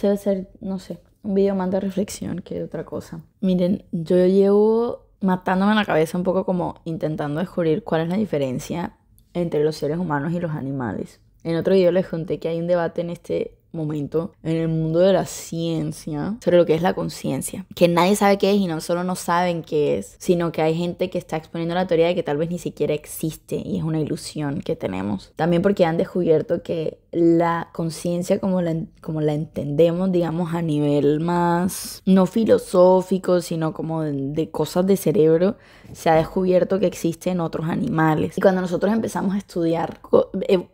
este debe ser, no sé, un video más de reflexión que de otra cosa. Miren, yo llevo matándome en la cabeza un poco como intentando descubrir cuál es la diferencia entre los seres humanos y los animales. En otro video les conté que hay un debate en este momento en el mundo de la ciencia sobre lo que es la conciencia, que nadie sabe qué es y no solo no saben qué es, sino que hay gente que está exponiendo la teoría de que tal vez ni siquiera existe y es una ilusión que tenemos. También porque han descubierto que la conciencia como la entendemos, digamos, a nivel más no filosófico, sino como de cosas de cerebro, se ha descubierto que existe en otros animales. Y cuando nosotros empezamos a estudiar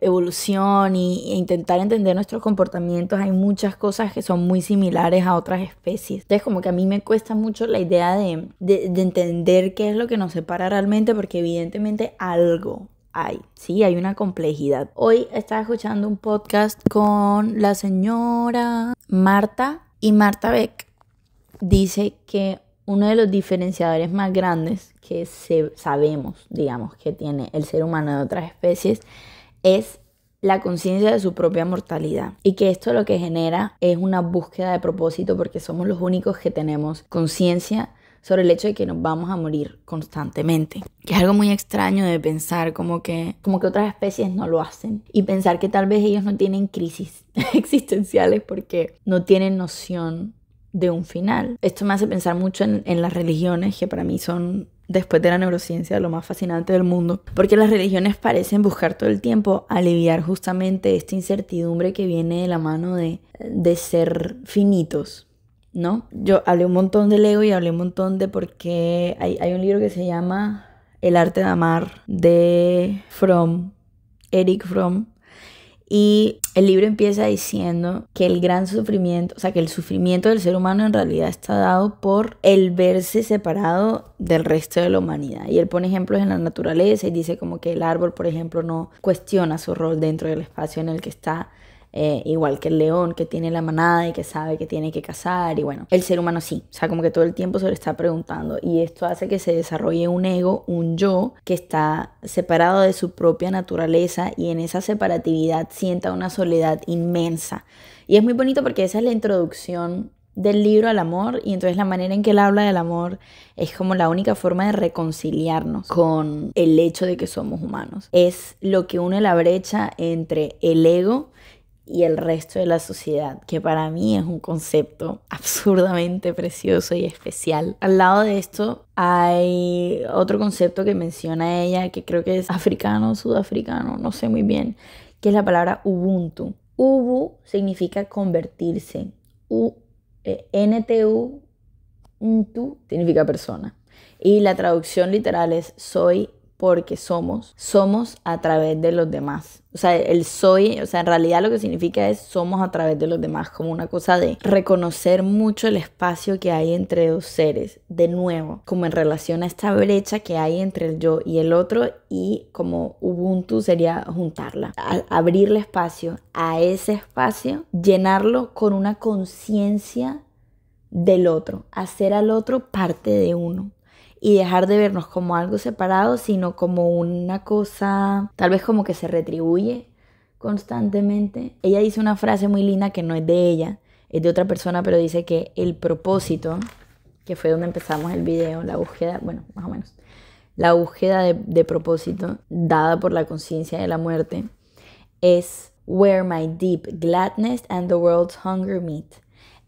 evolución e intentar entender nuestros comportamientos, hay muchas cosas que son muy similares a otras especies. Entonces como que a mí me cuesta mucho la idea de entender qué es lo que nos separa realmente, porque evidentemente algo hay, sí, hay una complejidad. Hoy estaba escuchando un podcast con la señora Marta, y Marta Beck dice que uno de los diferenciadores más grandes que sabemos, digamos, que tiene el ser humano de otras especies es la conciencia de su propia mortalidad, y que esto lo que genera es una búsqueda de propósito, porque somos los únicos que tenemos conciencia sobre el hecho de que nos vamos a morir constantemente, que es algo muy extraño de pensar, como que otras especies no lo hacen, y pensar que tal vez ellos no tienen crisis existenciales porque no tienen noción de un final. Esto me hace pensar mucho en las religiones, que para mí son, después de la neurociencia, lo más fascinante del mundo, porque las religiones parecen buscar todo el tiempo aliviar justamente esta incertidumbre que viene de la mano de ser finitos, ¿no? Yo hablé un montón del ego y hablé un montón de por qué hay un libro que se llama El arte de amar, de Erich Fromm, y el libro empieza diciendo que el gran sufrimiento, o sea, que el sufrimiento del ser humano en realidad está dado por el verse separado del resto de la humanidad. Y él pone ejemplos en la naturaleza y dice como que el árbol, por ejemplo, no cuestiona su rol dentro del espacio en el que está, igual que el león, que tiene la manada y que sabe que tiene que cazar. Y bueno, el ser humano sí, o sea, como que todo el tiempo se lo está preguntando, y esto hace que se desarrolle un ego, un yo que está separado de su propia naturaleza, y en esa separatividad sienta una soledad inmensa. Y es muy bonito porque esa es la introducción del libro al amor, y entonces la manera en que él habla del amor es como la única forma de reconciliarnos con el hecho de que somos humanos. Es lo que une la brecha entre el ego y el resto de la sociedad, que para mí es un concepto absurdamente precioso y especial. Al lado de esto hay otro concepto que menciona ella, que creo que es africano, sudafricano, no sé muy bien, que es la palabra Ubuntu. Ubu significa convertirse. NTU, Untu, significa persona. Y la traducción literal es soy porque somos a través de los demás. O sea, el soy, o sea, en realidad lo que significa es somos a través de los demás, como una cosa de reconocer mucho el espacio que hay entre dos seres, de nuevo, como en relación a esta brecha que hay entre el yo y el otro, y como Ubuntu sería juntarla, abrirle espacio a ese espacio, llenarlo con una conciencia del otro, hacer al otro parte de uno. Y dejar de vernos como algo separado, sino como una cosa, tal vez como que se retribuye constantemente. Ella dice una frase muy linda que no es de ella, es de otra persona, pero dice que el propósito, que fue donde empezamos el video, la búsqueda, bueno, más o menos, la búsqueda de propósito dada por la conciencia de la muerte, es where my deep gladness and the world's hunger meet.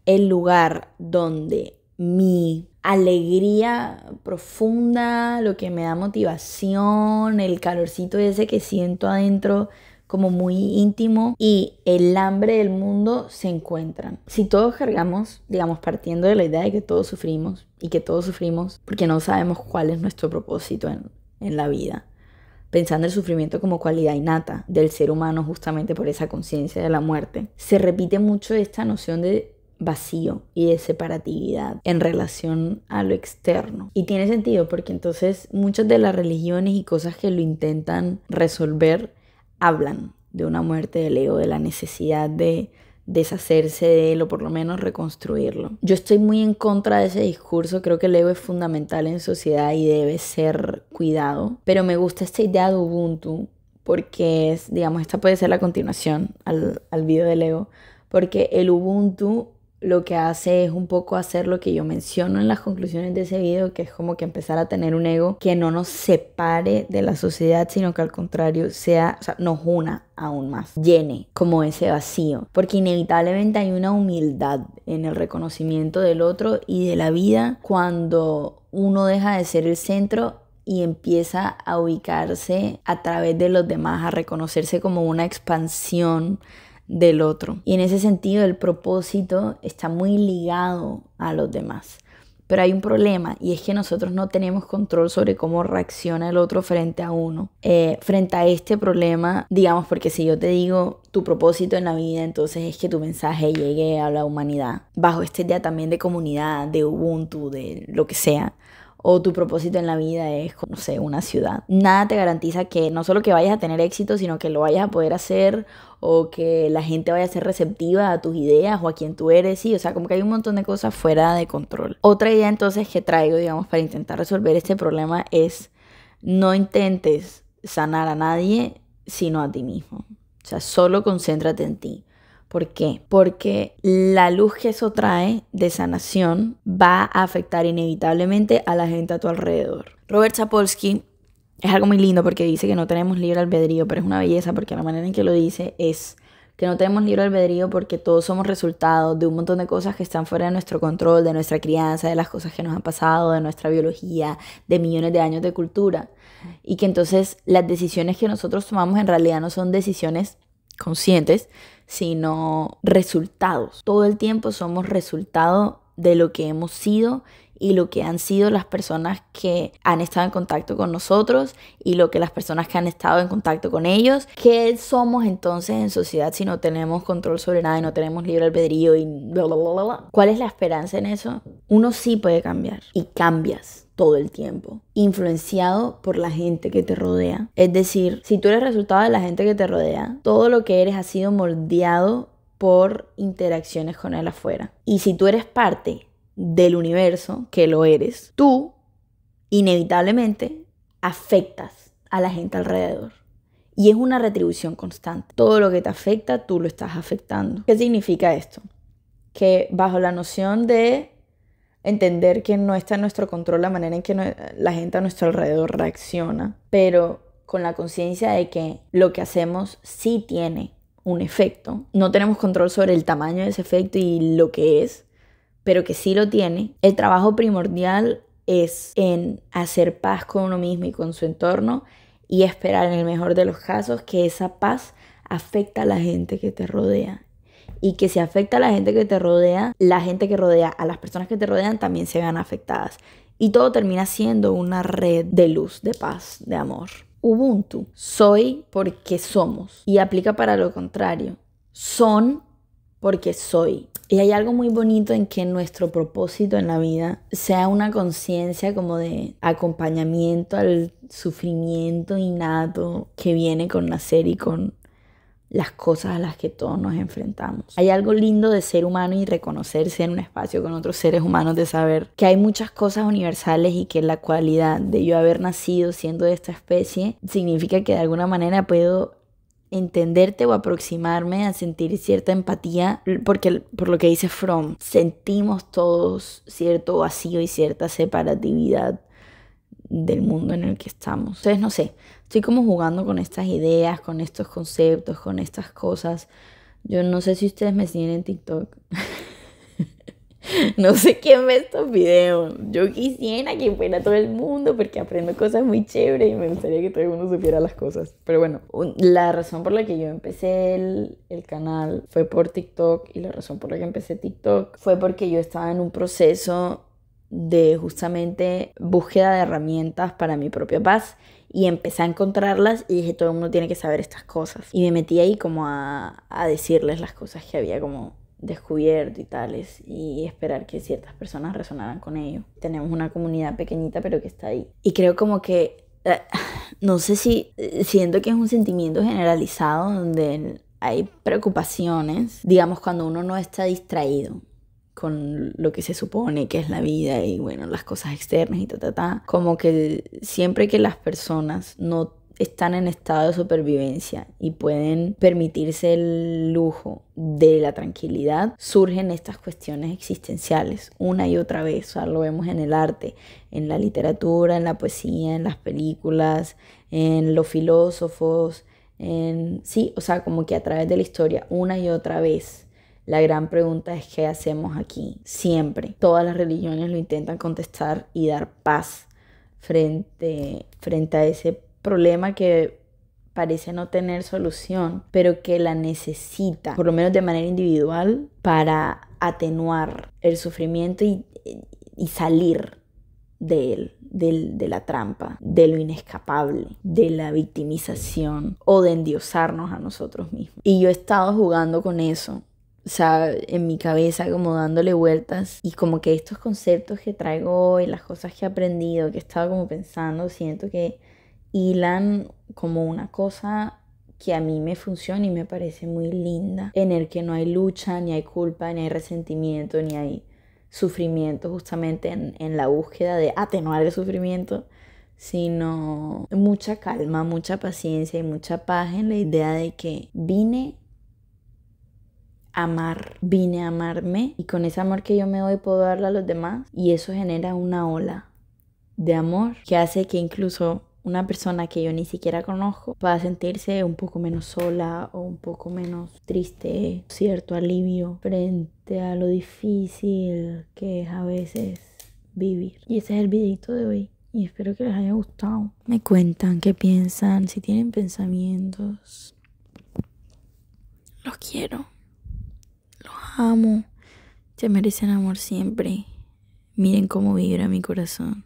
El lugar donde mi alegría profunda, lo que me da motivación, el calorcito ese que siento adentro como muy íntimo, y el hambre del mundo se encuentran. Si todos cargamos, digamos, partiendo de la idea de que todos sufrimos, y que todos sufrimos porque no sabemos cuál es nuestro propósito en la vida, pensando el sufrimiento como cualidad innata del ser humano justamente por esa conciencia de la muerte, se repite mucho esta noción de vacío y de separatividad en relación a lo externo. Y tiene sentido porque entonces muchas de las religiones y cosas que lo intentan resolver hablan de una muerte del ego, de la necesidad de deshacerse de él o por lo menos reconstruirlo. Yo estoy muy en contra de ese discurso, creo que el ego es fundamental en sociedad y debe ser cuidado, pero me gusta esta idea de Ubuntu porque es, digamos, esta puede ser la continuación al video del ego, porque el Ubuntu lo que hace es un poco hacer lo que yo menciono en las conclusiones de ese video, que es como que empezar a tener un ego que no nos separe de la sociedad, sino que al contrario nos una aún más, llene como ese vacío, porque inevitablemente hay una humildad en el reconocimiento del otro y de la vida cuando uno deja de ser el centro y empieza a ubicarse a través de los demás, a reconocerse como una expansión del otro. Y en ese sentido el propósito está muy ligado a los demás. Pero hay un problema y es que nosotros no tenemos control sobre cómo reacciona el otro frente a uno. Frente a este problema, digamos, porque si yo te digo tu propósito en la vida, entonces es que tu mensaje llegue a la humanidad. Bajo esta idea también de comunidad, de Ubuntu, de lo que sea. O tu propósito en la vida es, no sé, una ciudad. Nada te garantiza que no solo que vayas a tener éxito, sino que lo vayas a poder hacer o que la gente vaya a ser receptiva a tus ideas o a quien tú eres. Sí, o sea, como que hay un montón de cosas fuera de control. Otra idea entonces que traigo, digamos, para intentar resolver este problema es no intentes sanar a nadie, sino a ti mismo. O sea, solo concéntrate en ti. ¿Por qué? Porque la luz que eso trae de sanación va a afectar inevitablemente a la gente a tu alrededor. Robert Sapolsky es algo muy lindo porque dice que no tenemos libre albedrío, pero es una belleza porque la manera en que lo dice es que no tenemos libre albedrío porque todos somos resultados de un montón de cosas que están fuera de nuestro control, de nuestra crianza, de las cosas que nos han pasado, de nuestra biología, de millones de años de cultura. Y que entonces las decisiones que nosotros tomamos en realidad no son decisiones conscientes, sino resultados. Todo el tiempo somos resultado de lo que hemos sido y lo que han sido las personas que han estado en contacto con nosotros y lo que las personas que han estado en contacto con ellos. ¿Qué somos entonces en sociedad si no tenemos control sobre nada y no tenemos libre albedrío y bla, bla, bla, bla? ¿Cuál es la esperanza en eso? Uno sí puede cambiar y cambias todo el tiempo, influenciado por la gente que te rodea. Es decir, si tú eres resultado de la gente que te rodea, todo lo que eres ha sido moldeado por interacciones con él afuera. Y si tú eres parte del universo, que lo eres, tú inevitablemente afectas a la gente alrededor. Y es una retribución constante. Todo lo que te afecta, tú lo estás afectando. ¿Qué significa esto? Que bajo la noción de entender que no está en nuestro control la manera en que la gente a nuestro alrededor reacciona, pero con la conciencia de que lo que hacemos sí tiene un efecto. No tenemos control sobre el tamaño de ese efecto y lo que es, pero que sí lo tiene. El trabajo primordial es en hacer paz con uno mismo y con su entorno y esperar en el mejor de los casos que esa paz afecta a la gente que te rodea. Y que si afecta a la gente que te rodea, la gente que rodea a las personas que te rodean también se vean afectadas. Y todo termina siendo una red de luz, de paz, de amor. Ubuntu, soy porque somos. Y aplica para lo contrario. Son porque soy. Y hay algo muy bonito en que nuestro propósito en la vida sea una conciencia como de acompañamiento al sufrimiento innato que viene con nacer y con las cosas a las que todos nos enfrentamos. Hay algo lindo de ser humano y reconocerse en un espacio con otros seres humanos, de saber que hay muchas cosas universales y que la cualidad de yo haber nacido siendo de esta especie significa que de alguna manera puedo entenderte o aproximarme a sentir cierta empatía, porque por lo que dice Fromm, sentimos todos cierto vacío y cierta separatividad del mundo en el que estamos. Entonces, no sé, estoy como jugando con estas ideas, con estos conceptos, con estas cosas. Yo no sé si ustedes me siguen en TikTok. No sé quién ve estos videos. Yo quisiera que fuera todo el mundo porque aprendo cosas muy chéveres y me gustaría que todo el mundo supiera las cosas. Pero bueno, la razón por la que yo empecé el canal fue por TikTok, y la razón por la que empecé TikTok fue porque yo estaba en un proceso de justamente búsqueda de herramientas para mi propia paz y empecé a encontrarlas y dije, todo el mundo tiene que saber estas cosas. Y me metí ahí como a decirles las cosas que había como descubierto y tales, y esperar que ciertas personas resonaran con ello. Tenemos una comunidad pequeñita pero que está ahí. Y creo como que, no sé si siento que es un sentimiento generalizado donde hay preocupaciones, digamos, cuando uno no está distraído con lo que se supone que es la vida y bueno, las cosas externas y como que siempre que las personas no están en estado de supervivencia y pueden permitirse el lujo de la tranquilidad, surgen estas cuestiones existenciales una y otra vez. O sea, lo vemos en el arte, en la literatura, en la poesía, en las películas, en los filósofos, sí, o sea, como que a través de la historia, una y otra vez. La gran pregunta es: ¿qué hacemos aquí? Siempre. Todas las religiones lo intentan contestar y dar paz frente a ese problema que parece no tener solución, pero que la necesita, por lo menos de manera individual, para atenuar el sufrimiento y salir de él, de la trampa, de lo inescapable, de la victimización o de endiosarnos a nosotros mismos. Y yo he estado jugando con eso. O sea, en mi cabeza como dándole vueltas, y como que estos conceptos que traigo hoy, las cosas que he aprendido, que he estado como pensando, siento que hilan como una cosa que a mí me funciona y me parece muy linda, en el que no hay lucha, ni hay culpa, ni hay resentimiento, ni hay sufrimiento, justamente en la búsqueda de atenuar el sufrimiento, sino mucha calma, mucha paciencia y mucha paz en la idea de que vine a amarme, y con ese amor que yo me doy puedo darle a los demás, y eso genera una ola de amor que hace que incluso una persona que yo ni siquiera conozco pueda sentirse un poco menos sola o un poco menos triste, cierto alivio frente a lo difícil que es a veces vivir. Y ese es el videito de hoy y espero que les haya gustado. Me cuentan qué piensan, si tienen pensamientos. Los quiero. Amo, se merecen amor siempre. Miren cómo vibra mi corazón.